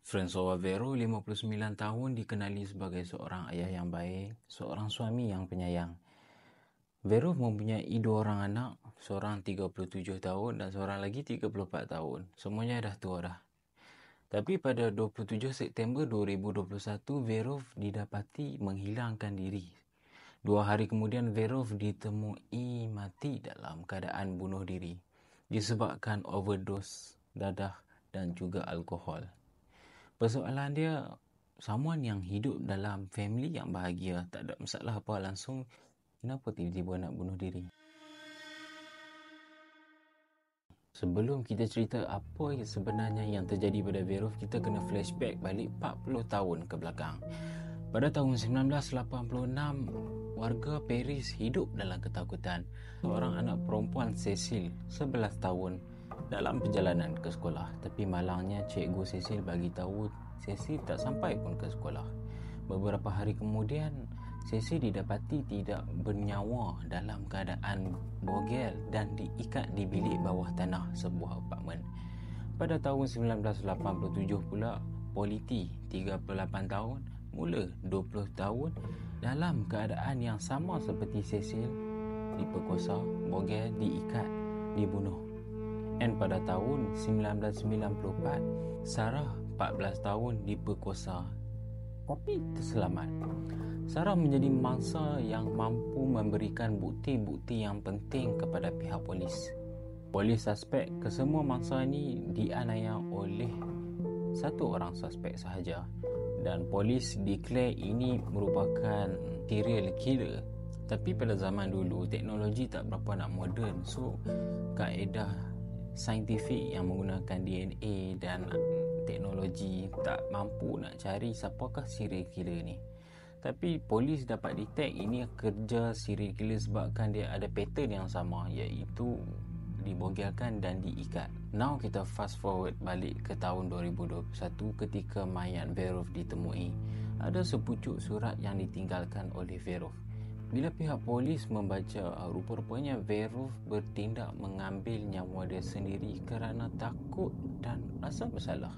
François Vero, 59 tahun, dikenali sebagai seorang ayah yang baik, seorang suami yang penyayang. Vero mempunyai 2 orang anak, seorang 37 tahun dan seorang lagi 34 tahun. Semuanya dah tua dah. Tapi pada 27 September 2021, Verov didapati menghilangkan diri. 2 hari kemudian, Verov ditemui mati dalam keadaan bunuh diri disebabkan overdose dadah dan juga alkohol. Persoalan dia, someone yang hidup dalam family yang bahagia, tak ada masalah apa langsung, kenapa tiba-tiba nak bunuh diri? Sebelum kita cerita apa sebenarnya yang terjadi pada Verov, kita kena flashback balik 40 tahun ke belakang. Pada tahun 1986, warga Paris hidup dalam ketakutan. Seorang anak perempuan Cecil, 11 tahun, dalam perjalanan ke sekolah. Tapi malangnya cikgu Cecil bagi tahu Cecil tak sampai pun ke sekolah. Beberapa hari kemudian, Cecil didapati tidak bernyawa dalam keadaan bogel dan diikat di bilik bawah tanah sebuah apartmen. Pada tahun 1987 pula, Politi, 38 tahun, mula 20 tahun, dalam keadaan yang sama seperti Cecil, diperkosa, bogel, diikat, dibunuh. Dan pada tahun 1994, Sarah, 14 tahun, diperkosa tapi terselamat. Sarah menjadi mangsa yang mampu memberikan bukti-bukti yang penting kepada pihak polis. Polis suspek kesemua mangsa ini dianiaya oleh satu orang suspek sahaja, dan polis declare ini merupakan serial killer. Tapi pada zaman dulu teknologi tak berapa nak moden, so kaedah saintifik yang menggunakan DNA dan teknologi tak mampu nak cari siapakah serial killer ni. Tapi polis dapat detect ini kerja serial killer sebabkan dia ada pattern yang sama, iaitu dibogelkan dan diikat. Now kita fast forward balik ke tahun 2021 ketika mayat Verov ditemui. Ada sepucuk surat yang ditinggalkan oleh Verov. Bila pihak polis membaca, rupa-rupanya Verov bertindak mengambil nyawa dia sendiri kerana takut dan rasa bersalah.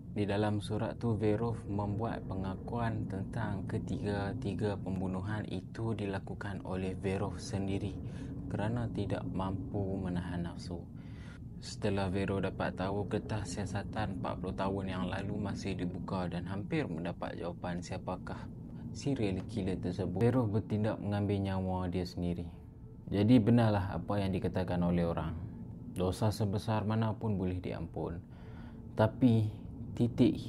Di dalam surat tu, Verov membuat pengakuan tentang ketiga-tiga pembunuhan itu dilakukan oleh Verov sendiri kerana tidak mampu menahan nafsu. Setelah Vero dapat tahu kertas siasatan 40 tahun yang lalu masih dibuka dan hampir mendapat jawapan siapakah serial killer tersebut, Vero bertindak mengambil nyawa dia sendiri. Jadi benarlah apa yang dikatakan oleh orang, dosa sebesar mana pun boleh diampun, tapi titik